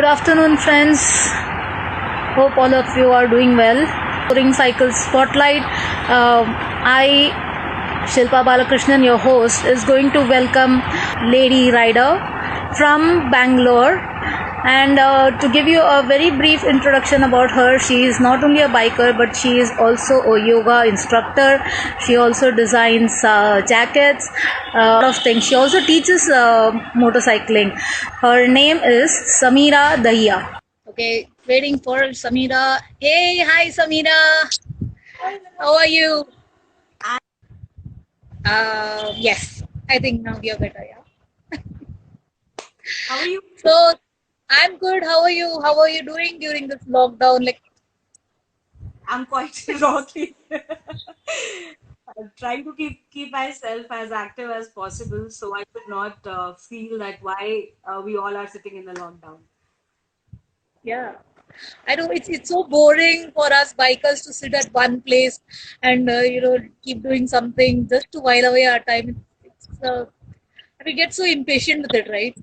Good afternoon, friends. Hope all of you are doing well. Touring Cycle Spotlight. I, Shilpa Balakrishnan, your host, is going to welcome Lady Rider from Bangalore. And to give you a very brief introduction about her, she is not only a biker but she is also a yoga instructor. She also designs jackets, a lot of things. She also teaches motorcycling. Her name is Samira Dahiya. Okay, waiting for Samira. Hey, hi Samira. How are you? Yes, I think now we are better. Yeah. How are you? So I'm good. How are you? How are you doing during this lockdown? Like, I'm quite rocky. I'm trying to keep myself as active as possible, so I could not feel that why we all are sitting in the lockdown. yeah. I know it's so boring for us bikers to sit at one place and keep doing something just to while away our time. We get so impatient with it, right?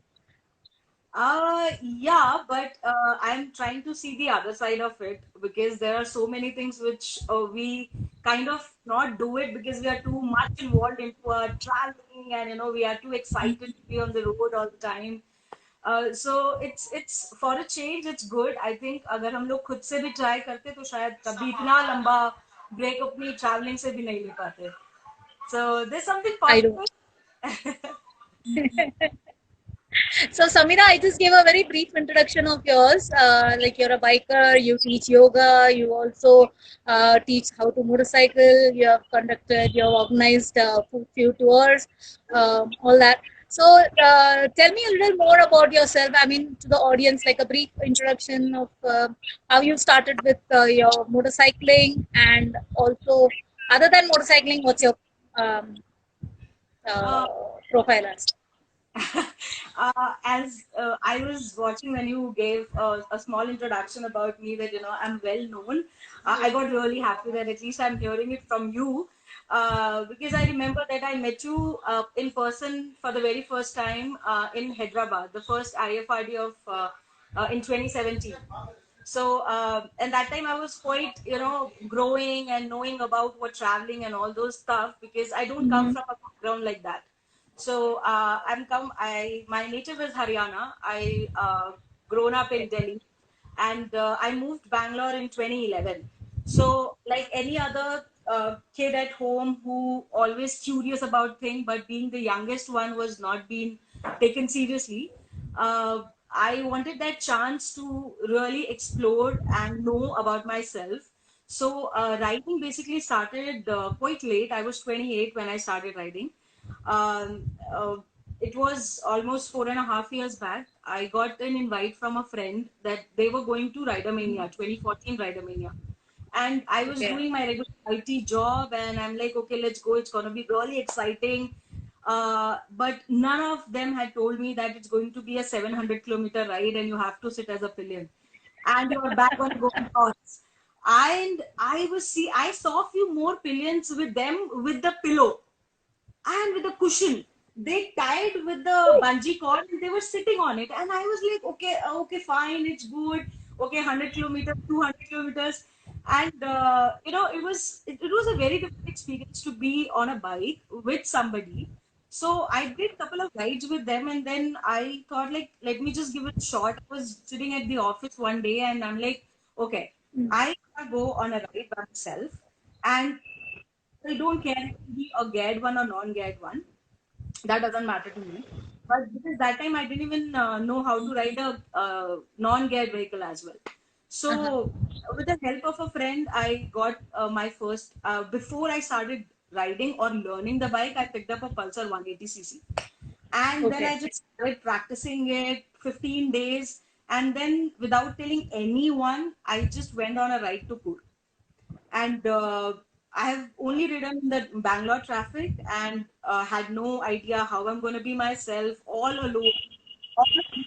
Yeah, but I'm trying to see the other side of it because there are so many things which we kind of not do it because we are too much involved into traveling and we are too excited to be on the road all the time. So it's for a change it's good. I think अगर हम लोग खुद से भी try करते तो शायद कभी इतना लंबा break अपनी traveling से भी नहीं ले पाते. So there's something I know. positive. So, Samira, I just gave a very brief introduction of yours. Like you're a biker, you teach yoga, you also teach how to motorcycle, you have organized few tours, all that. So, tell me a little more about yourself. I mean, to the audience, like a brief introduction of how you started with your motorcycling, and also, other than motorcycling, what's your um, uh, profile as? as I was watching when you gave a small introduction about me that I'm well known, I got really happy that at least I'm hearing it from you because I remember that I met you in person for the very first time in Hyderabad, the first IFRD of in 2017. So and that time I was quite growing and knowing about what traveling and all those stuff because I don't come Mhm. from a background like that. So my native is Haryana. I grown up in Delhi, and I moved Bangalore in 2011. So like any other kid at home who always curious about things, but being the youngest one was not being taken seriously. I wanted that chance to really explore and know about myself. So riding basically started quite late. I was 28 when I started riding. um, uh, it was almost 4.5 years back. I got an invite from a friend that they were going to Ridermania, 2014 Ridermania. And I was Okay. doing my regular IT job, and I'm like, okay, let's go. It's going to be really exciting. But none of them had told me that it's going to be a 700-kilometer ride and you have to sit as a pillion. And your back going to go on toss. And I saw a few more pillions with them with the pillow and with a cushion. They tied with the bungee cord and they were sitting on it. And I was like, okay, okay, fine, it's good. Okay, 100 kilometers, 200 kilometers. And, it was a very different experience to be on a bike with somebody. So I did a couple of rides with them and then I thought like, let me just give it a shot. I was sitting at the office one day and I'm like, okay, I wanna go on a ride by myself. And I don't care if it be a geared one or non-geared one. That doesn't matter to me. But because that time I didn't even know how to ride a non-geared vehicle as well. Uh-huh. So with the help of a friend, I got my first. Before I started riding or learning the bike, I picked up a Pulsar 180cc, and then Okay. I just started practicing it 15 days. And then, without telling anyone, I just went on a ride to Kurg and I have only ridden in the Bangalore traffic and had no idea how I'm going to be myself all alone. All alone,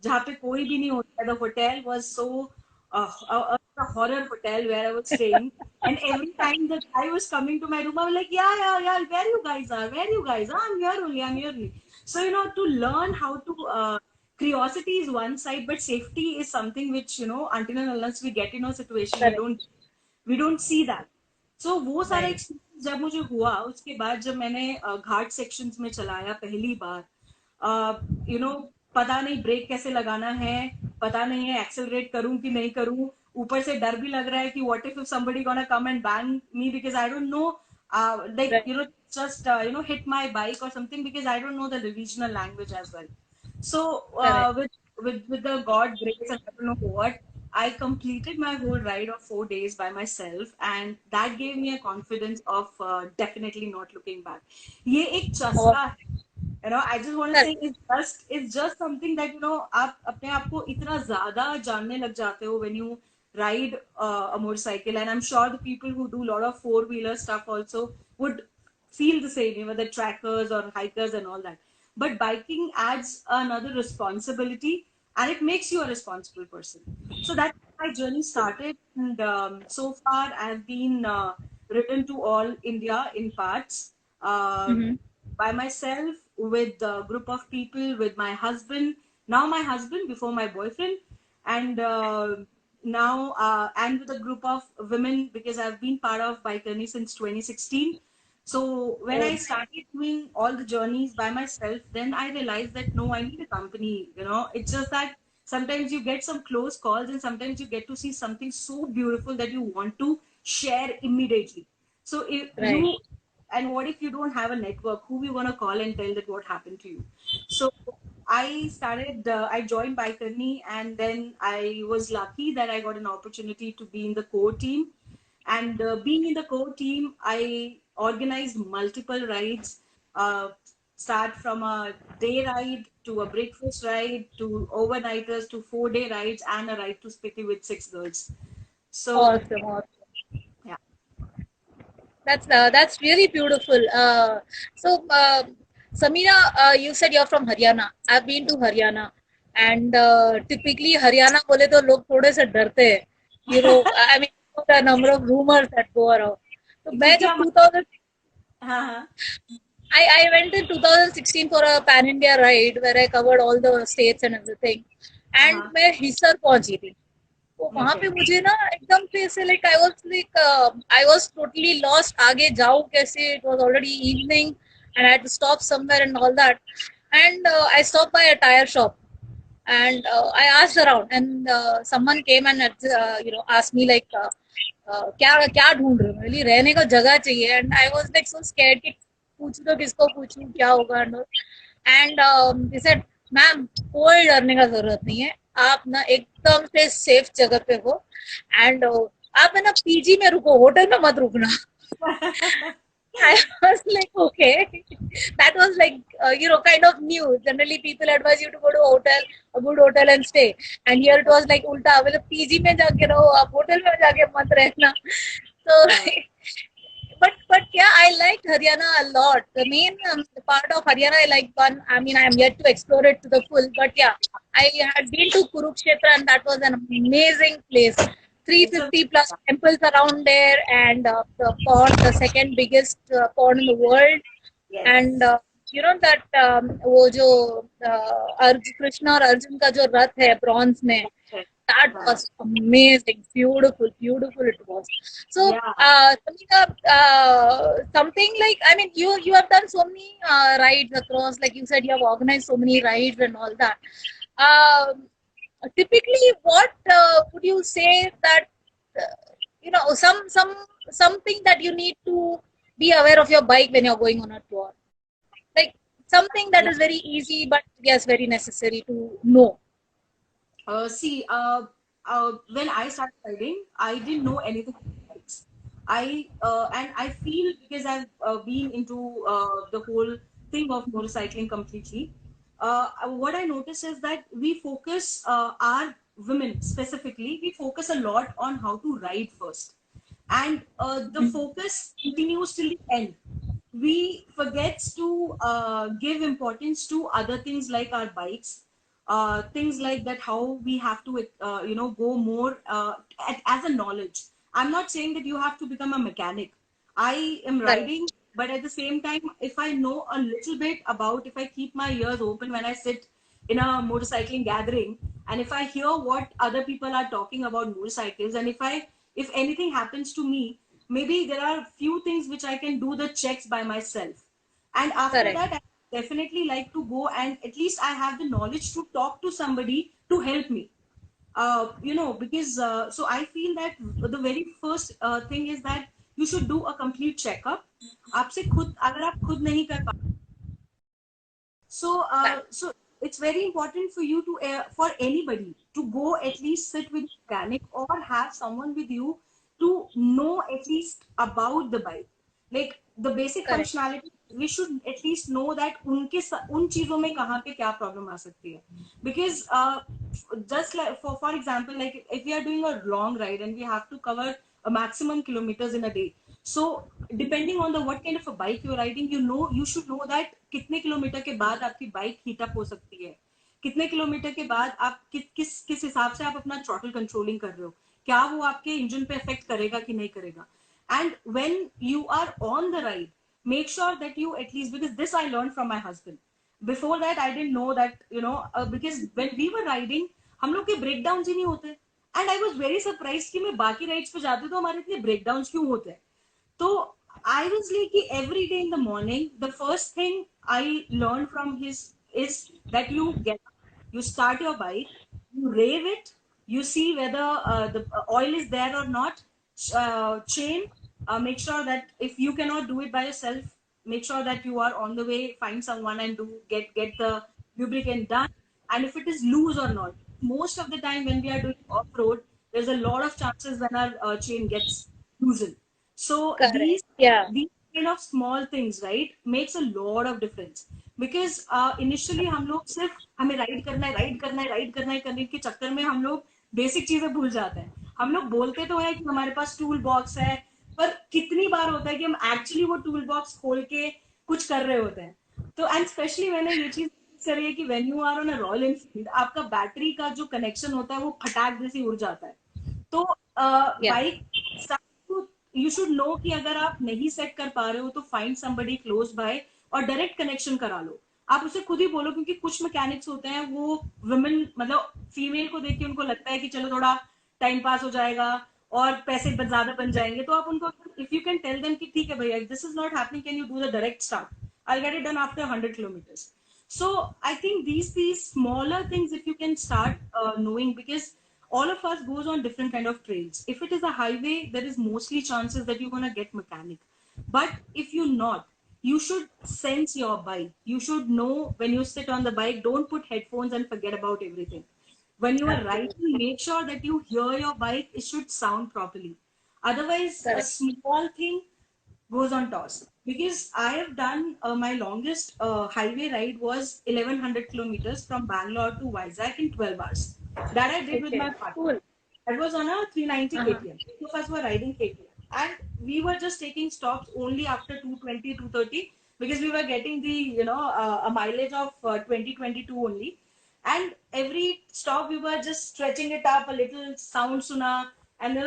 जहाँ पे कोई भी नहीं होता. The hotel was so a horror hotel where I was staying. And every time the guy was coming to my room, I was like, yeah, yeah, yeah, where you guys are, where you guys are, I'm here only, I'm here only. So, to learn how to curiosity is one side, but safety is something which, you know, until and unless we get in a situation, Correct. we don't see that. So वो सारा Right. Experience जब मुझे हुआ, उसके बाद जब मैंने घाट sections में चलाया पहली बार, यू नो, पता नहीं ब्रेक कैसे लगाना है, पता नहीं है एक्सेलरेट करूं कि नहीं करूं, ऊपर से डर भी लग रहा है कि what if somebody gonna come and bang me because I don't know, like, Right. you know, just hit my bike or something, because I don't know the regional language as well. So Correct. with the God grace and I don't know what, I completed my whole ride of 4 days by myself, and that gave me a confidence of definitely not looking back. ये एक Or चस्का है, you know. I just want to say correct. it's just something that, you know, आप अपने आप को इतना ज़्यादा जानने लग जाते हो when you ride a motorcycle, and I'm sure the people who do a lot of four-wheeler stuff also would feel the same, you know, the trackers or hikers and all that. But biking adds another responsibility, and it makes you a responsible person. So that's how my journey started, and so far I've been ridden to all India in parts. Mm-hmm. By myself, with a group of people, with my husband, now my husband, before my boyfriend, and now and with a group of women, because I've been part of Bike Journey since 2016. So when Oh, I started doing all the journeys by myself, then I realized that no, I need a company. You know, it's just that sometimes you get some close calls, and sometimes you get to see something so beautiful that you want to share immediately. So if right. you, and what if you don't have a network? Who we want to call and tell that what happened to you? So I joined Baikarni, and then I was lucky that I got an opportunity to be in the core team. And being in the core team, I organized multiple rides, uh, start from a day ride to a breakfast ride to overnighters to 4 day rides and a ride to Spiti with 6 girls. So, Awesome. Awesome. yeah. That's really beautiful. Samira, you said you're from Haryana. I've been to Haryana, and typically Haryana बोले तो लोग थोड़े से डरते हैं. You know, I mean, the number of rumors that go around. तो मैं क्योंकि जब हम, 2000 हाँ हाँ I went in 2016 for a pan India ride where I covered all the states and everything, and हाँ, मैं हिसर पहुंची थी. तो वहां okay. पे मुझे ना एकदम से ऐसे like I was totally lost. आगे जाऊं कैसे? It was already evening and I had to stop somewhere and all that. And I stopped by a tire shop and I asked around, and someone came and asked me like, क्या क्या ढूंढ रहे हो? मेरे लिए रहने का जगह चाहिए. And I was like so scared कि पूछूं तो किसको पूछूं, क्या होगा. एंड he said, मैम कोई डरने का जरूरत नहीं है, आप ना एकदम से सेफ जगह पे हो. एंड आप है ना पीजी में रुको, होटल में मत रुकना. I was like, okay. That was like, kind of new. Generally, people advise you to go to a hotel, a good hotel, and stay. And here it was like, ulta. मतलब PG में जाके रहो, आप hotel में जाके मत रहना. So, हाँ. but yeah, I liked Haryana a lot. The main part of Haryana I like one. I mean, I am yet to explore it to the full, but yeah, I had been to Kurukshetra, and that was an amazing place. It's a, 350 plus temples around there, and the pond, the second biggest pond in the world. And yes. that वो जो कृष्णा और अर्जुन का जो रथ है bronze में, that हाँ. was amazing, beautiful it was. So Yeah. Samita, something like, I mean, you have done so many rides across, like you said, you have organized so many rides and all that. Typically, what would you say that something that you need to be aware of your bike when you're going on a tour, like something that Yeah. is very easy but yes, very necessary to know. See, when I started riding, I didn't know anything about bikes. And I feel, because I've been into the whole thing of motorcycling completely. What I notice is that we focus, our women specifically, we focus a lot on how to ride first, and the focus continues till the end. We forgets to give importance to other things like our bikes, things like that, how we have to go more as a knowledge. I'm not saying that you have to become a mechanic. I am Correct. riding, but at the same time, if I know a little bit about, if I keep my ears open when I sit in a motorcycling gathering, and if I hear what other people are talking about motorcycles, and if anything happens to me, maybe there are few things which I can do the checks by myself. And after Correct. that, I definitely like to go, and at least I have the knowledge to talk to somebody to help me. Because so I feel that the very first thing is that you should do a complete checkup. आपसे खुद अगर आप खुद नहीं कर पा so it's very important for you to for anybody to go at least sit with a mechanic or have someone with you to know at least about the bike, like the basic Correct. functionality. We should at least know that उनके उन चीजों में कहाँ पे क्या problem आ सकती है, because just like for example, like if we are doing a long ride and we have to cover a maximum kilometers in a day, so depending on the what kind of a bike you're riding, you should know that कितने kilometre के बाद आपकी bike heat up हो सकती है, कितने kilometre के बाद आप किस हिसाब से आप अपना थ्रॉटल कंट्रोलिंग कर रहे हो, क्या वो आपके इंजन पे इफेक्ट करेगा कि नहीं करेगा. And when you are on the ride, make sure that you at least, because this I learned from my husband. Before that I didn't know that, because when we were riding हम लोग के breakdown ही नहीं होते. And I was very surprise कि मैं बाकी rides पे जाती तो हमारे इतने ब्रेकडाउन क्यों होते हैं. तो I was like every day in the morning, the first thing I learned from his is that you get up, you start your bike, you rave it, you see whether the oil is there or not, chain, make sure that if you cannot do it by yourself, make sure that you are on the way, find someone and get the lubricant done. And if it is loose or not, most of the time when we are doing off road, there's a lot of chances when our chain gets loosened. So Correct. Yeah. these kind of small things, right, makes a lot of difference. Because initially हम लोग सिर्फ हमें ride करना है करने के चक्कर में हम लोग बेसिक चीजें भूल जाते हैं. हम लोग बोलते तो है कि हमारे पास टूल बॉक्स है, पर कितनी बार होता है कि हम एक्चुअली वो टूल बॉक्स खोल के कुछ कर रहे होते हैं. तो एंड स्पेशली मैंने ये चीज करी है कि when you are on a Royal Enfield, आपका बैटरी का जो कनेक्शन होता है वो फटाक जैसे उड़ जाता है. तो Yeah. Bike you should know कि अगर आप नहीं सेट कर पा रहे हो तो फाइंड समबडी क्लोज बाय और डायरेक्ट कनेक्शन करा लो. आप उसे खुद ही बोलो, क्योंकि कुछ मैकेनिक्स होते हैं वो वुमेन मतलब फीमेल को देख के उनको लगता है कि चलो थोड़ा टाइम पास हो जाएगा और पैसे ज्यादा बन जाएंगे. तो आप उनको, if you can tell them कि ठीक है भैया, this is not happening, can you do the direct start, I get it done after 100 kilometers. So I think these smaller things, if you can start knowing, because all of us goes on different kind of trails. If it is a highway, there is mostly chances that you're going to get mechanic. But if you're not, you should sense your bike. You should know when you sit on the bike, don't put headphones and forget about everything. When you are riding, make sure that you hear your bike, it should sound properly. Otherwise, a Correct. small thing goes on toss. Because I have done my longest highway ride was 1100 kilometers from Bangalore to Vizag in 12 hours. That I did with Okay. my partner. Cool. That was on a 390 Uh-huh. KTM. Two of us were riding KTM. And we were just taking stops only after 220, 230, because we were getting the, a mileage of 2022 only. And every stop we were just stretching it up a little, sound suna, and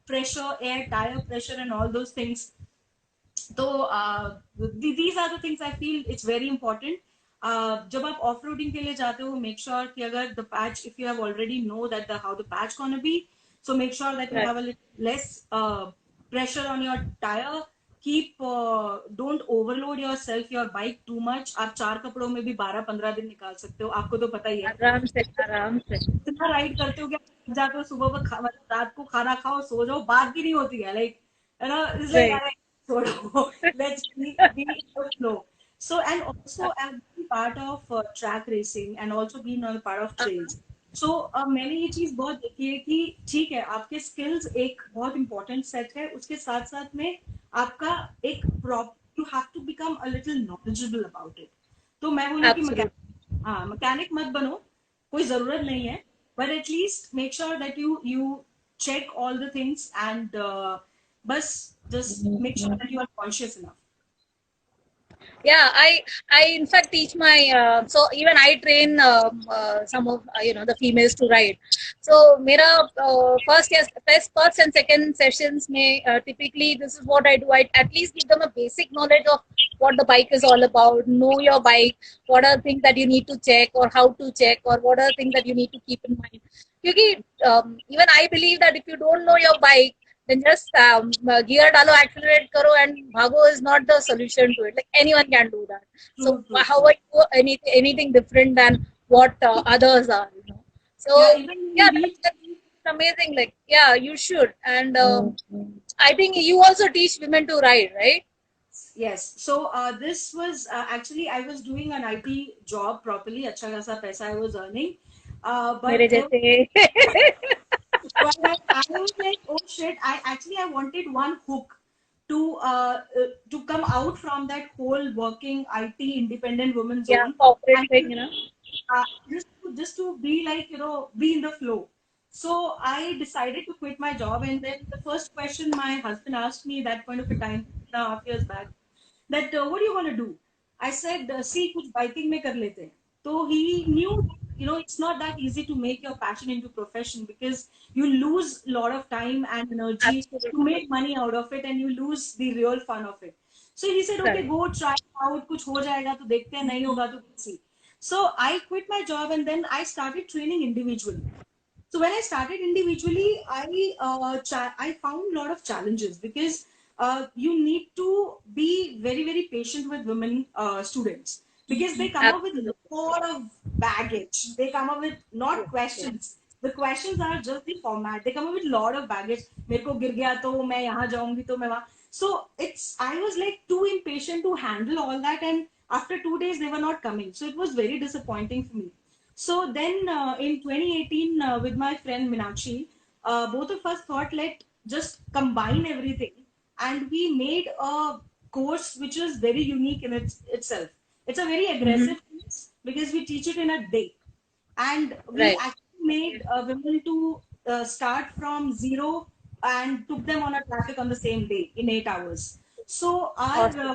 pressure, air, tire pressure, and all those things. तो these are the things I feel it's very important. जब आप off roading के लिए जाते हो, make sure कि अगर the patch, if you have already know that the how the patch gonna be, so make sure that you Right. Have a less pressure on your tyre. Keep don't overload your self, your bike too much. आप 4 कपड़ों में भी 12-15 दिन निकाल सकते हो, आपको तो पता ही है. आराम से, आराम से. इतना राइड करते हो कि आप जाते हो सुबह को मतलब रात को खाना खाओ सो जाओ, बात भी नहीं होती है. लाइक इट्स लाइक छोड़ो, let's be in the flow. So, and also I've been part of track racing and also been on part of trails. So मैंने ये चीज बहुत देखी है कि ठीक है, आपके स्किल्स एक बहुत इंपॉर्टेंट सेट है, उसके साथ साथ में आपका एक you have to become a little knowledgeable about it. तो मैं बोलूँ कि मैकेनिक मत बनो, कोई जरूरत नहीं है, but at least make sure that you check all the things and बस just make sure that you are conscious enough. Yeah, I in fact teach my so even I train some of the females to ride. So mera first and second sessions may typically this is what I do. I at least give them a basic knowledge of what the bike is all about, know your bike, what are the things that you need to check or how to check, or what are the things that you need to keep in mind. Because even I believe that if you don't know your bike, then just gear dalo, accelerate karo, and bhago is not the solution to it. Like anyone can do that. So True. how are you anything different than what others are? You know. So Yeah, even when yeah, we reach. that's amazing. Like yeah, you should. And I think you also teach women to ride, right? Yes. So this was actually I was doing an IT job properly. Acha खासा paisa I was earning. मेरे But there was, जैसे. but I was like, oh shit! I wanted one hook to come out from that whole working IT independent woman Yeah, zone, corporate and thing, you know. just to be like be in the flow. So I decided to quit my job, and then the first question my husband asked me that point of a time, 2.5 years back, that what do you want to do? I said, see, kuch biking mein kar lete hain. So he knew, it's not that easy to make your passion into profession because you lose a lot of time and energy to Absolutely make money out of it, and you lose the real fun of it. So he said, okay, correct. go try it out. कुछ हो जाएगा तो देखते हैं, नहीं होगा तो see. So I quit my job and then I started training individually. So when I started individually, I found a lot of challenges because you need to be very very patient with women students because they come up with a Absolutely lot of baggage. They come up with not true. True. questions. The questions are just the format. They come up with a lot of baggage. मेरे को गिर गया तो मैं यहाँ जाऊंगी तो मैं वहाँ. So I was like too impatient to handle all that, and after 2 days they were not coming. So it was very disappointing for me. So then in 2018, with my friend Minakshi, both of us thought, let just combine everything, and we made a course which is very unique in itself. It's a very Mm-hmm. aggressive course because we teach it in a day, and we Right. actually made women to start from zero and took them on a traffic on the same day in 8 hours. So Awesome.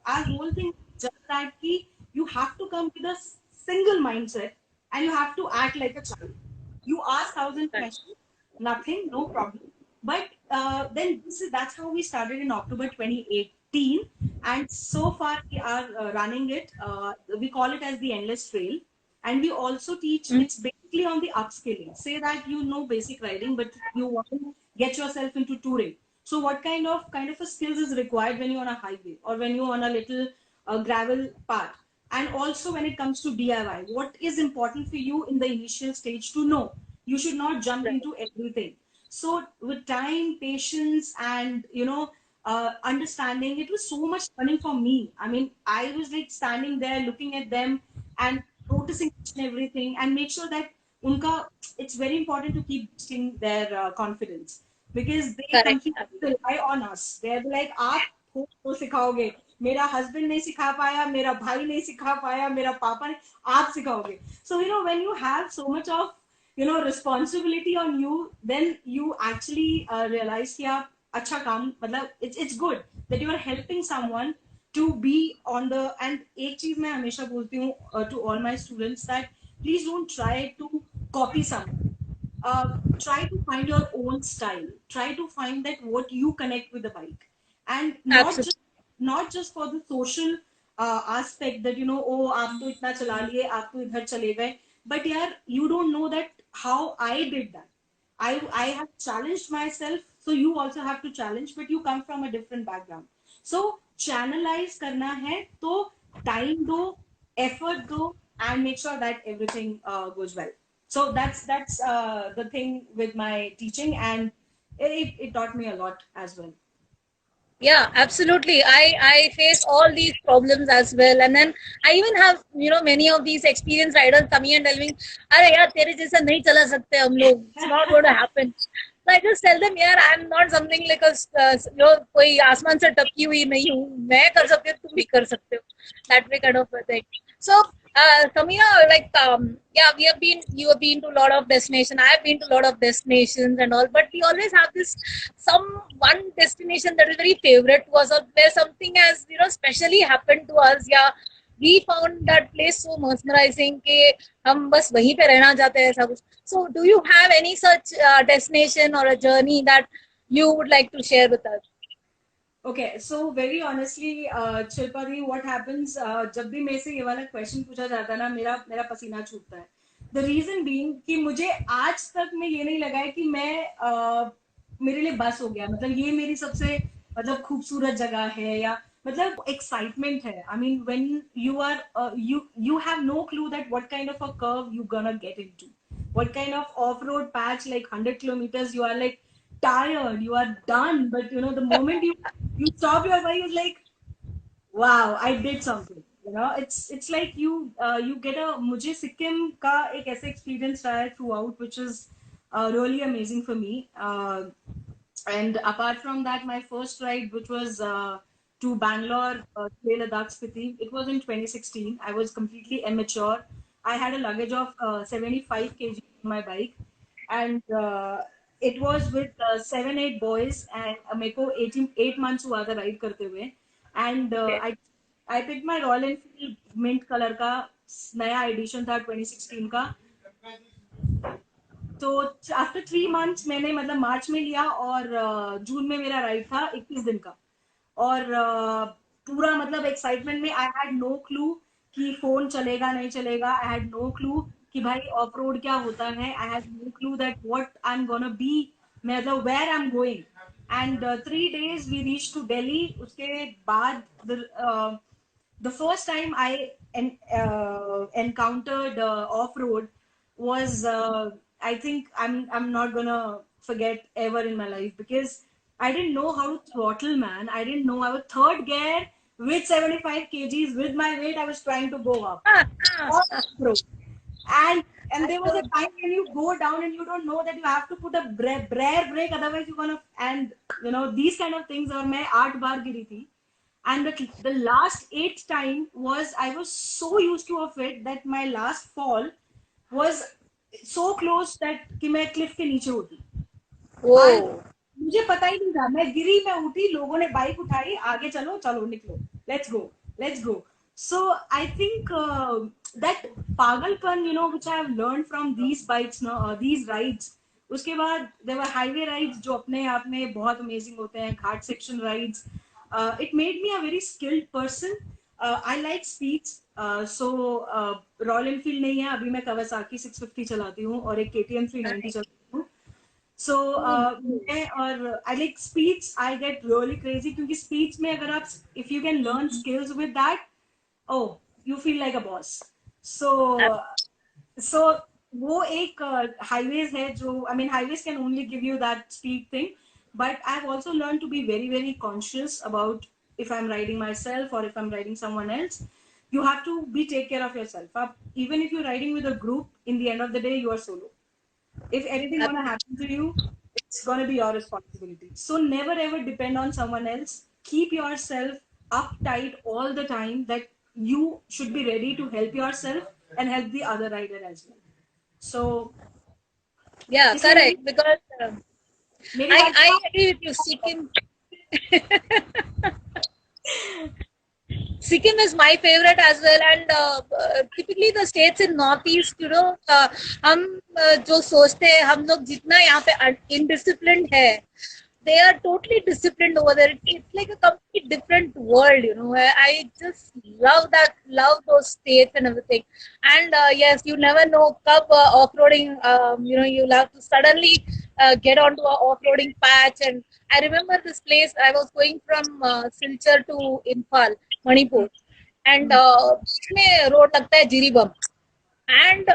our whole thing is just that key, you have to come with a single mindset and you have to act like a child. You ask thousand Right. questions, nothing, no problem. But then that's how we started in October 2018, and so far we are running it. We call it as the Endless Trail, and we also teach. Mm. It's basically on the upskilling. Say that you know basic riding, but you want to get yourself into touring. So what kind of a skills is required when you're on a highway or when you're on a little gravel path? And also when it comes to DIY, what is important for you in the initial stage to know? You should not jump Right. into everything. So with time, patience, and understanding, it was so much learning for me. I mean, I was like standing there looking at them and noticing each and everything, and make sure that unka, it's very important to keep boosting their confidence because they Correct. completely Absolutely. rely on us. They're like, आप को सिखाओगे, मेरा husband नहीं सिखा पाया, मेरा भाई नहीं सिखा पाया, मेरा पापा ने, आप सिखाओगे. So when you have so much of responsibility on you, then you actually realize कि आप अच्छा काम, मतलब it's good that you are helping someone to be on the. And एक चीज मैं हमेशा बोलती हूँ to all my students that please don't try to copy someone. Try to find your own style. Try to find that what you connect with the bike, and Absolutely. not just for the social aspect that oh आप तो इतना चला लिए, आप तो इधर चले गए. But यार, you don't know that how I did that. I have challenged myself, so you also have to challenge, but you come from a different background. So channelize करना है तो time दो, effort दो, and make sure that everything goes well. So that's the thing with my teaching, and it taught me a lot as well. Yeah, absolutely. I face all these problems as well, and then I even have many of these experienced riders coming and telling me, "अरे यार तेरे जैसा नहीं चला सकते हम लोग. It's not going to happen." So I just tell them, "यार, I'm not something like a कोई आसमान से टपकी हुई नहीं हूँ. मैं कर सकती हूँ, तुम भी कर सकते हो." That way kind of a thing. So, Samina, like, yeah, you have been to a lot of destinations. I have been to a lot of destinations and all, but we always have this some one destination that is very favorite to us, or where something has specially happened to us. Yeah, we found that place so mesmerizing कि हम बस वहीं पे रहना चाहते हैं ऐसा कुछ. So, do you have any such destination or a journey that you would like to share with us? Okay, so very honestly, Shilpa the, what happens, जब भी मेरे से ये वाला क्वेश्चन पूछा जाता है ना, मेरा मेरा पसीना छूटता है. The reason being कि मुझे आज तक में ये नहीं लगा है कि मेरे लिए बस हो गया, मतलब ये मेरी सबसे मतलब खूबसूरत जगह है, या मतलब एक्साइटमेंट है. I mean, when you are you have no clue that what kind of a curve you gonna get into, what kind of off-road patch, like 100 kilometers, you are like tired, you are done, but you know the moment you stop your bike, it's like, wow, I did something. You know, it's like you get a, मुझे सिक्किम का एक ऐसे experience रहा है throughout, which is really amazing for me. And apart from that, my first ride, which was to Bangalore, Leh Ladakh Spiti, it was in 2016. I was completely immature. I had a luggage of 75 kg on my bike, and it was with 7-8 boys, and मेरे को 8 months हुआ था ride करते हुए, and I picked my Royal Enfield mint color का नया edition था 2016 का. तो आफ्टर 3 months मैंने मतलब मार्च में लिया, और जून में मेरा राइड था 21 दिन का. और पूरा मतलब एक्साइटमेंट में, आई हैड नो क्लू कि फोन चलेगा नहीं चलेगा. आई हैड नो क्लू कि भाई ऑफ रोड क्या होता है. I had no clue that what I am gonna be, मतलब where I am going. And 3 days we reach to Delhi. उसके बाद the first time I encountered off road was, I think I'm not gonna forget ever in my life, because I didn't know how to throttle, man. I didn't know. I was third gear with 75 kgs with my weight. I was trying to go up. and and there was a time when you go down and you don't know that you have to put a rear brake, otherwise you're gonna, and you know these kind of things. और मैं 8 बार गिरी थी. And the last 8th time was, I was so used to of it that my last fall was so close that कि मैं cliff के नीचे होती. मुझे पता ही नहीं था. मैं गिरी, मैं उठी, लोगों ने बाइक उठाई, आगे चलो चलो निकलो, let's go. So I think that पागलपन, you know, which I have learned from these bikes, these rides. उसके बाद there were highway rides जो अपने आप में बहुत amazing होते हैं, घाट section rides. It made me a very skilled person. I like speeds. So Royal Enfield नहीं है अभी, मैं Kawasaki 650 चलाती हूँ और एक KTM 390 चलाती हूँ. So मैं और I like speeds. I get really crazy क्योंकि speeds में अगर आप, if you can learn skills with that, oh, you feel like a boss. So वो एक highways है जो, I mean highways can only give you that speed thing. But I've also learned to be very, very conscious about if I'm riding myself or if I'm riding someone else. You have to take care of yourself. Even if you're riding with a group, in the end of the day, you are solo. If anything gonna happen to you, it's gonna be your responsibility. So never ever depend on someone else. Keep yourself uptight all the time, that you should be ready to help yourself and help the other rider as well. So yeah, correct. Because I agree with you. Sikkim is my favorite as well, and typically the states in northeast, you know, हम जो सोचते हैं हम लोग जितना यहाँ पे indisciplined है, they are totally disciplined over there. It's like a complete different world, you know. I just love those states and everything. And yes, you never know kab off-roading, you know, you'll have to suddenly get onto a off-roading patch. And I remember this place, I was going from Silchar to Imphal, Manipur. And इसमें road लगता है Jiribam. And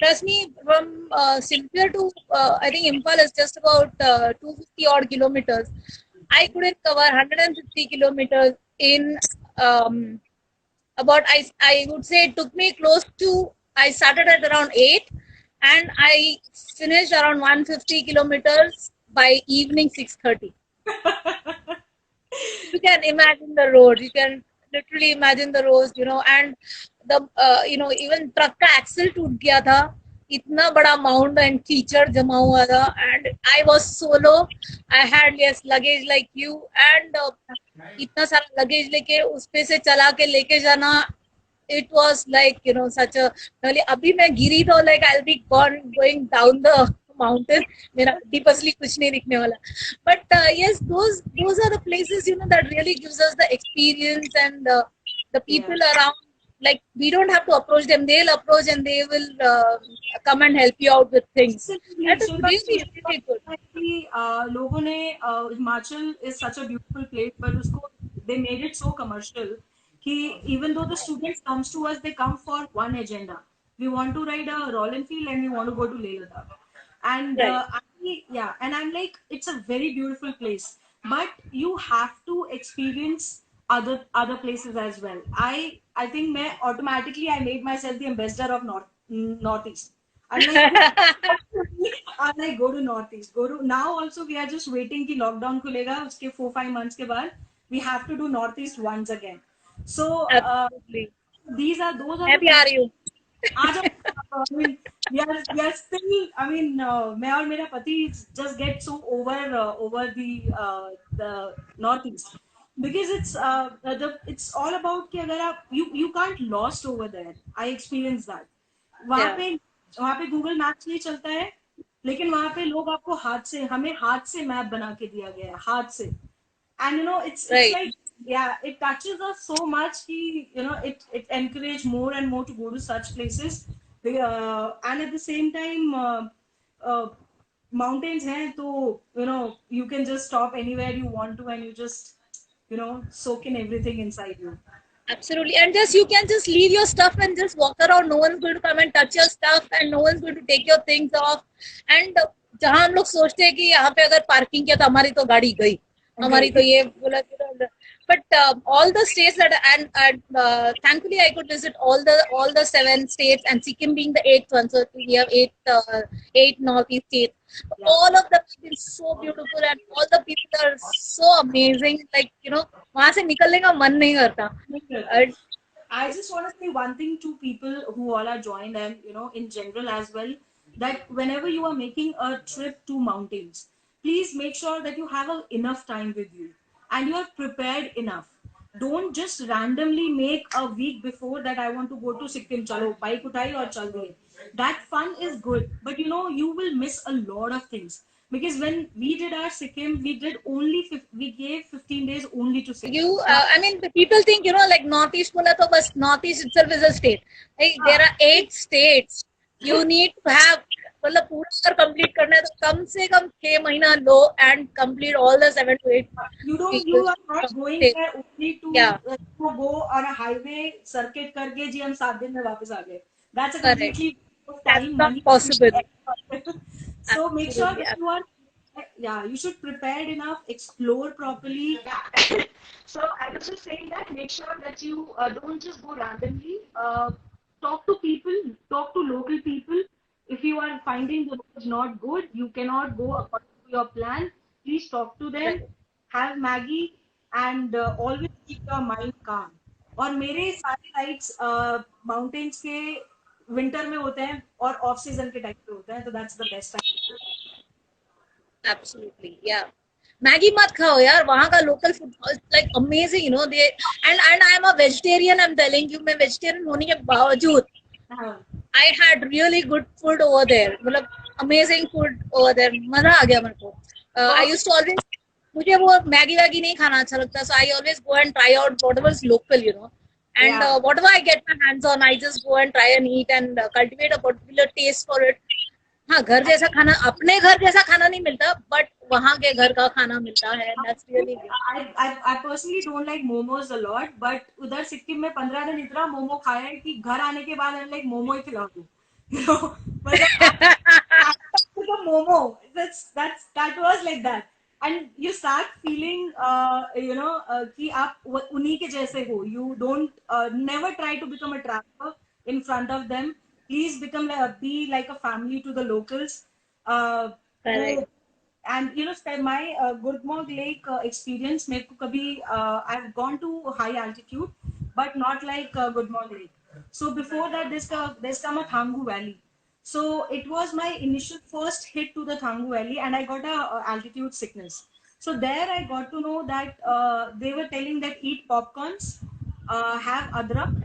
trust me, from Silchar to I think Imphal is just about 250 odd kilometers. I couldn't cover 150 kilometers in about, I would say it took me close to, I started at around 8 and I finished around 150 kilometers by evening 6:30. You can imagine the road. You can literally imagine the roads, you know, and the you know, even truck का axle टूट गया था, इतना बड़ा mound and कीचड़ जमा हुआ था, and I was solo. I had yes luggage like you, and इतना सारा luggage लेके उस पे से चला के लेके जाना, it was like, you know, such a, अभी मैं गिरी तो like I'll be going down the mountain. मेरा हड्डी पसली कुछ नहीं दिखने वाला. But yes, those are the places, you know, that really gives us the experience, and the people around. Like, we don't have to approach them; they'll approach and they will come and help you out with things. That is really, really good. लोगों ने Himachal is such a beautiful place, but उसको they made it so commercial कि even though the students comes to us, they come for one agenda. We want to ride a Royal Enfield and we want to go to Leh Ladakh. And and I'm like, it's a very beautiful place, but you have to experience other places as well. I think मैं automatically I made myself the ambassador of Northeast. I'm like, go to Northeast. Go to now. Also, we are just waiting कि lockdown खुलेगा उसके 4-5 months के बाद we have to do Northeast once again. So those are. Happy are you? I mean, we are still. I mean, मैं और मेरा पति just get so over the Northeast because it's all about कि अगर आप you can't lost over there. I experienced that. वहाँ पे Google Maps नहीं चलता है, लेकिन वहाँ पे लोग आपको हमें हाथ से मैप बना के दिया गया है, हाथ से. And you know, it's like, it touches us so much कि, you know, it encourage more and more to go to such places. And at the same time, mountains हैं, तो you know, you can just stop anywhere you want to and you just, you know, soak in everything inside you. Absolutely. And just you can just leave your stuff and just walk around. No one's going to come and touch your stuff, and no one's going to take your things off. And जहाँ हम लोग सोचते हैं कि यहाँ पे अगर parking किया तो हमारी तो गाड़ी गई, हमारी तो ये बोला. But all the states that and thankfully I could visit all the 7 states, and Sikkim being the 8th one. So we have 8 northeast states. All of them have been so beautiful, and all the people are so amazing. Like, you know, वहाँ से निकलने का मन नहीं करता. I just want to say one thing to people who all are joined, and you know, in general as well, that whenever you are making a trip to mountains, please make sure that you have enough time with you and you are prepared enough. Don't just randomly make a week before that I want to go to Sikkim. Chalo, bike uthai aur chal gaye. That fun is good, but you know, you will miss a lot of things. Because when we did our Sikkim, we gave 15 days only to Sikkim. I mean, people think, you know, like Northeast bola to bas Northeast itself is a state. Like, there are 8 states. You need to have, मतलब पूरा complete करना है तो कम से कम 6 महीना लो and complete all the 7 to 8. You are not going there only to go on a highway circuit करके जी हम 7 दिन में वापस आ गए. That's a completely not possible. So make sure that you are, you should prepare enough, explore properly. So I was just saying that make sure that you don't just go randomly. Talk to people, talk to local people. If you are finding the roads not good, you cannot go according to your plan, please talk to them, have Maggie, and always keep your mind calm. और मेरे सारे rides mountains के winter में होते हैं और off season के time पे होते हैं, तो that's the best time. Absolutely, yeah. Maggi मत खाओ यार, वहाँ का local food like amazing, you know. They and I am a vegetarian. I am telling you, मैं वेजिटेरियन होने के बावजूद I had really good food over there. मतलब amazing food over there. मजा आ गया मेरे को. I used to always, मुझे वो मैगी वैगी नहीं खाना अच्छा लगता, so I always go and try out whatever is local, you know. And whatever I get my hands on, I just go and try and eat and cultivate a particular taste for it. हाँ, घर जैसा खाना, अपने घर जैसा खाना नहीं मिलता, but वहाँ के घर का खाना मिलता है. That's really good. I personally don't like momos a lot, but उधर सिक्किम में 15 दिन इतना मोमो खाया है कि घर आने के बाद I'm like मोमो ही खिला दो. You know, but the momo, that was like that, and you start feeling, you know, कि आप उन्हीं के जैसे हो. You don't never try to become a trapper in front of them. Please be like a family to the locals. And you know, my Gurmog Lake experience, मेरे को कभी I've gone to high altitude, but not like Gurmog Lake. So before that, there's come a Thangu Valley. So it was my initial first hit to the Thangu Valley, and I got a altitude sickness. So there I got to know that they were telling that eat popcorns, have adrak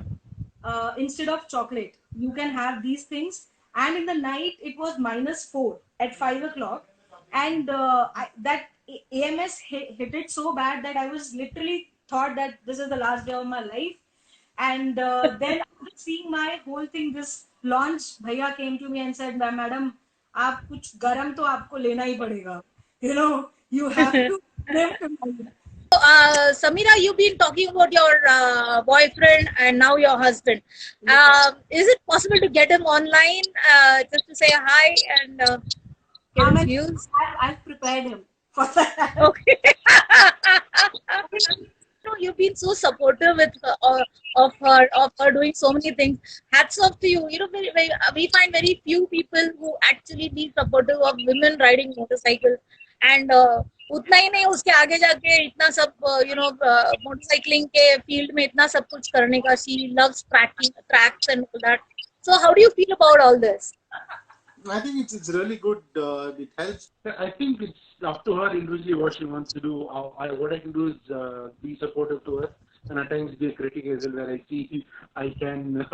instead of chocolate. You can have these things, and in the night it was -4 at 5 o'clock, and that AMS hit it so bad that I was literally thought that this is the last day of my life. And then after seeing my whole thing, this launch, bhaiya came to me and said, madam, आप कुछ गरम तो आपको लेना ही पड़ेगा. You know, you have to live tonight. Samira, you've been talking about your boyfriend and now your husband. Is it possible to get him online just to say hi and get his views? I've prepared him for that. Okay. No, you've been so supportive with of her doing so many things. Hats off to you. You know, we find very few people who actually be supportive of women riding motorcycle. And उतना ही नहीं, उसके आगे जाके इतना सब motorcycling के field में इतना सब कुछ करने का. She loves tracks and all that. So how do you feel about all this? I think it's really good. It helps. I think it's up to her individually what she wants to do. What I can do is be supportive to her, and at times be a critic as well, where I see I can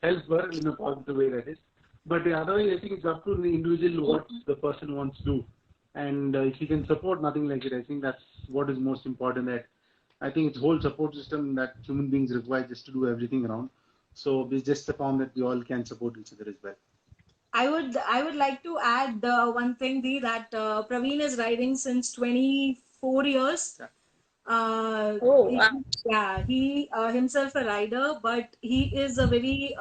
help her in a positive way, that is. But otherwise, I think it's up to the individual what the person wants to do, and if he can support, nothing like it. I think that's what is most important. That I think it's whole support system that human beings require just to do everything around. So it's just a form that we all can support each other as well. I would like to add one thing, Dee, that Praveen is riding since 24 years. Wow. He himself a rider, but he is a very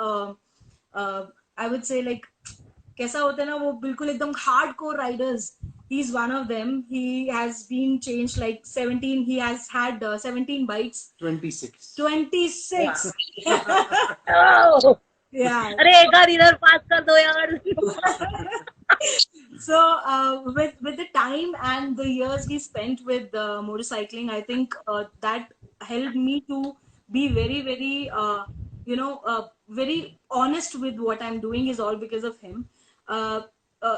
I would say, like, कैसा होता है ना, वो बिल्कुल एकदम hardcore riders. He's one of them. He has been changed like 17. He has had 17 bikes. 26. 26. Oh. Yeah. अरे एक आध इधर पास कर दो यार. So with the time and the years he spent with motorcycling, I think that helped me to be very, very very honest with what I'm doing, is all because of him.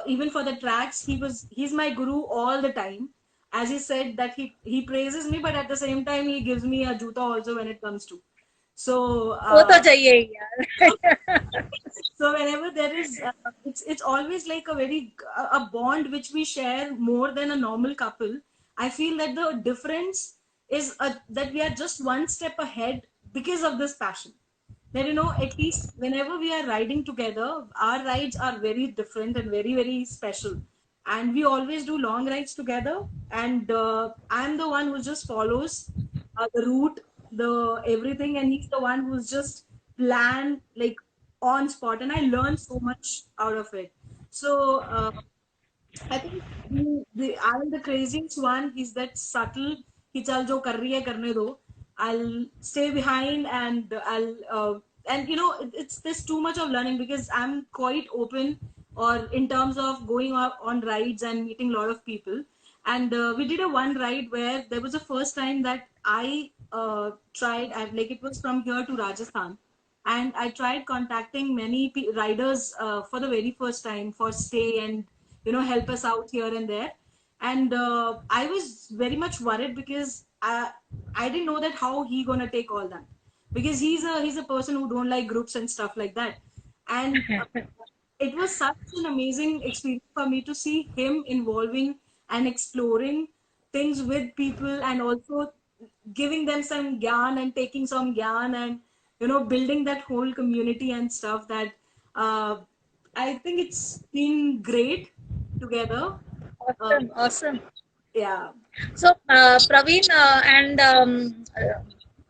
Even for the tracks, he's my guru all the time. As he said that he praises me, but at the same time he gives me a juta also when it comes to. So वो तो चाहिए ही यार. So whenever there is, it's always like a bond which we share more than a normal couple. I feel that the difference is that we are just one step ahead because of this passion. That, at least whenever we are riding together, our rides are very different and very, very special. And we always do long rides together. And I'm the one who just follows the route, the everything, and he's the one who's just planned like on spot, and I learned so much out of it. So I think I'm the craziest one. He's that subtle. He chal jo kar rahi hai karne do. I'll stay behind and I'll and it's there's too much of learning because I'm quite open or in terms of going on rides and meeting a lot of people. And we did a one ride where there was the first time that I tried, like it was from here to Rajasthan, and I tried contacting many riders for the very first time for stay and help us out here and there. And I was very much worried because I didn't know that how he gonna take all that, because he's a person who don't like groups and stuff like that. And it was such an amazing experience for me to see him involving and exploring things with people, and also giving them some gyan and taking some gyan, and building that whole community and stuff. That I think it's been great together. Awesome. Yeah. So Praveen and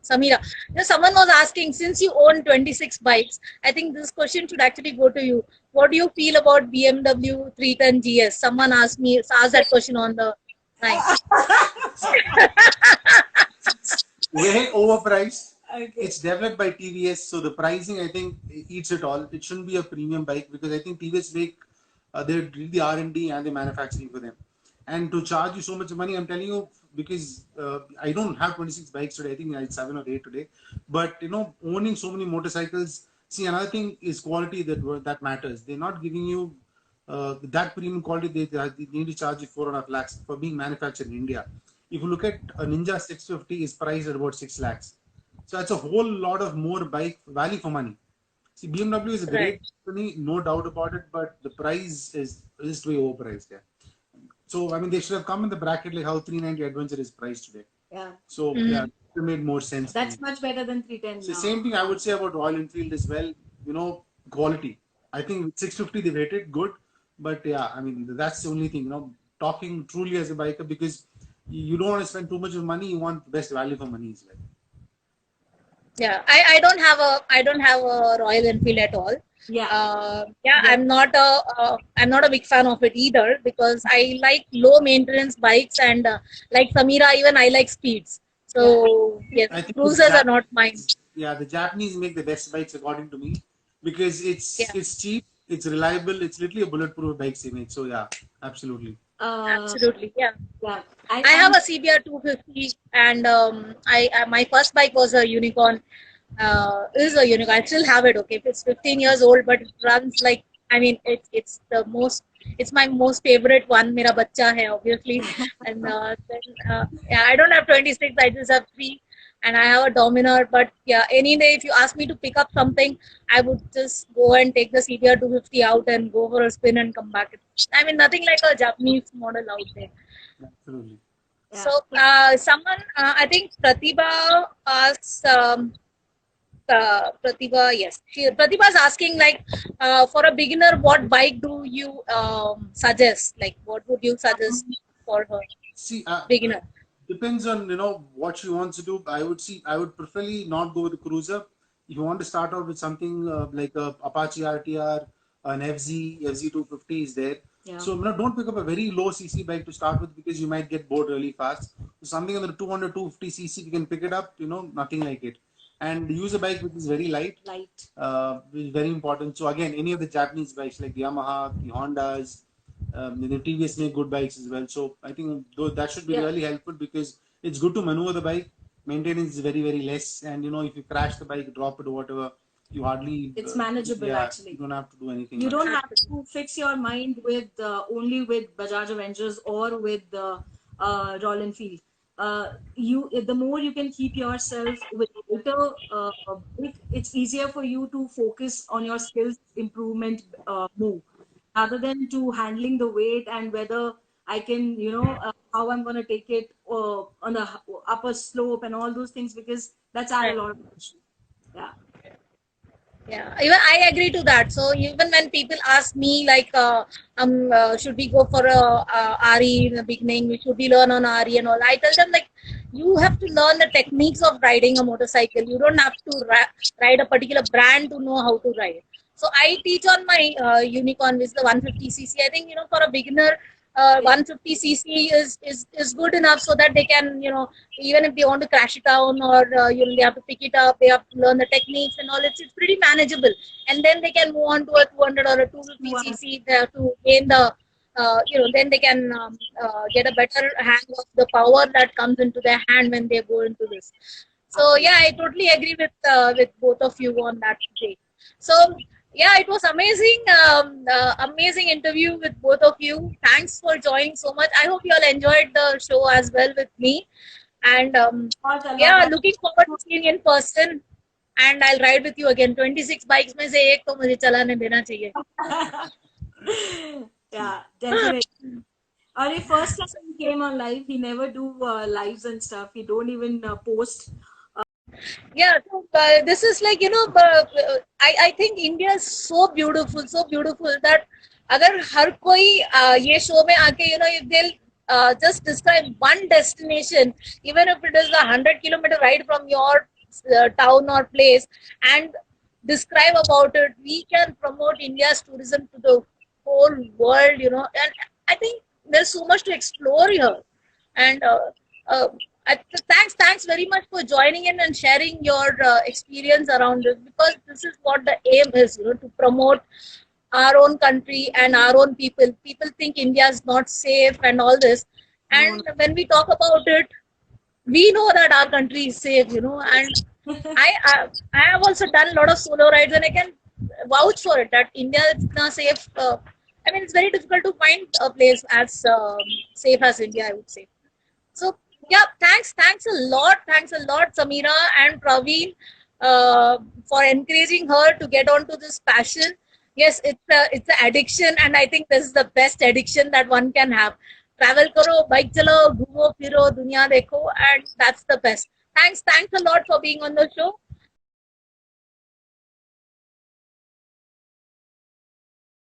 Samira, someone was asking, since you own 26 bikes, I think this question should actually go to you. What do you feel about BMW 310 GS? Someone asked that question on the line. Way overpriced. Okay. It's developed by TVS, so the pricing, I think, eats it all. It shouldn't be a premium bike because I think TVS make they do the R&D and the manufacturing for them. And to charge you so much money, I'm telling you, because I don't have 26 bikes today. I think I had 7 or 8 today. But owning so many motorcycles. See, another thing is quality that matters. They're not giving you that premium quality. They need to charge you 4.5 lakhs for being manufactured in India. If you look at a Ninja 650, is priced at about 6 lakhs. So that's a whole lot of more bike value for money. See, BMW is a great company, no doubt about it, but the price is way overpriced. Yeah. So I mean, they should have come in the bracket like how 390 Adventure is priced today. Yeah. So yeah, it made more sense. That's much better than 310 So now. same thing I would say about Royal Enfield as well. You know, quality. I think 650 they rated good, but yeah, I mean that's the only thing. You know, talking truly as a biker, because you don't want to spend too much of money. You want the best value for money as well. Yeah, I don't have a Royal Enfield at all. Yeah. I'm not a big fan of it either, because I like low maintenance bikes, and like Samira, even I like speeds. So yes, I think cruisers are not mine. Yeah, the Japanese make the best bikes according to me, because it's cheap, it's reliable, it's literally a bulletproof bike they make. So yeah, absolutely. Absolutely, yeah. Yeah. I have a CBR 250, and my first bike was a Unicorn. Is a Unicorn. I still have it. Okay, it's 15 years old, but it runs like, I mean, it's my most favorite one. Mera bacha hai, obviously, and yeah, I don't have 26. I just have 3, and I have a Dominar. But yeah, any day if you ask me to pick up something, I would just go and take the CBR 250 out and go for a spin and come back. I mean, nothing like a Japanese model out there. Absolutely. Yeah. So someone, I think Pratibha asks. Pratibha, yes. Pratibha is asking, like, for a beginner, what bike do you suggest? Like, what would you suggest for her? See, beginner? Depends on what she wants to do. I would preferably not go with a cruiser. If you want to start off with something like a Apache RTR, an FZ 250 is there. Yeah. So don't pick up a very low CC bike to start with, because you might get bored really fast. So something under 200, 250 CC, you can pick it up. Nothing like it. And use a bike which is very light. Which is very important. So again, any of the Japanese bikes like the Yamaha, the Hondas, the TVS make good bikes as well. So I think that should be really helpful, because it's good to maneuver the bike. Maintenance is very, very less, and if you crash the bike, drop it or whatever, you hardly. It's manageable actually. You don't have to do anything. You don't have to fix your mind with only with Bajaj Avengers or with the Royal Enfield. The more you can keep yourself with better, it's easier for you to focus on your skills improvement more, rather than to handling the weight and whether I can, how I'm going to take it on the upper slope and all those things, because that's a lot of pressure. Yeah. Yeah, even I agree to that. So even when people ask me, like, should we go for a RE in the beginning? Should we learn on RE and all? I tell them, like, you have to learn the techniques of riding a motorcycle. You don't have to ride a particular brand to know how to ride. So I teach on my Unicorn, which is the 150cc. I think for a beginner, 150cc is good enough, so that they can, even if they want to crash it down, or they have to pick it up, they have to learn the techniques and all. It's pretty manageable, and then they can move on to a 200 or a 250cc to gain the then they can get a better hang of the power that comes into their hand when they go into this. So yeah, I totally agree with both of you on that day. So yeah, it was amazing, amazing interview with both of you. Thanks for joining so much. I hope you all enjoyed the show as well with me. And yeah, looking forward to seeing in person. And I'll ride with you again. 26 bikes में से एक तो मुझे चलाने देना चाहिए. Yeah, definitely. Our first time he came on live, he never do lives and stuff. He don't even post. Yeah, so, this is like, I think India is so beautiful that अगर हर कोई ये show में आके if they'll just describe one destination, even if it is a 100-kilometer ride from your town or place, and describe about it, we can promote India's tourism to the whole world, and I think there's so much to explore here. And thanks very much for joining in and sharing your experience around this, because this is what the aim is, to promote our own country and our own people. People think India is not safe and all this, and when we talk about it, we know that our country is safe, and I have also done a lot of solo rides, and I can vouch for it that India is not safe. I mean, it's very difficult to find a place as safe as India, I would say. So yeah, thanks a lot, Samira and Praveen, for encouraging her to get onto this passion. Yes, it's an addiction, and I think this is the best addiction that one can have. Travel karo, bike chalo, ghumo, firo, dunya dekho, and that's the best. Thanks a lot for being on the show.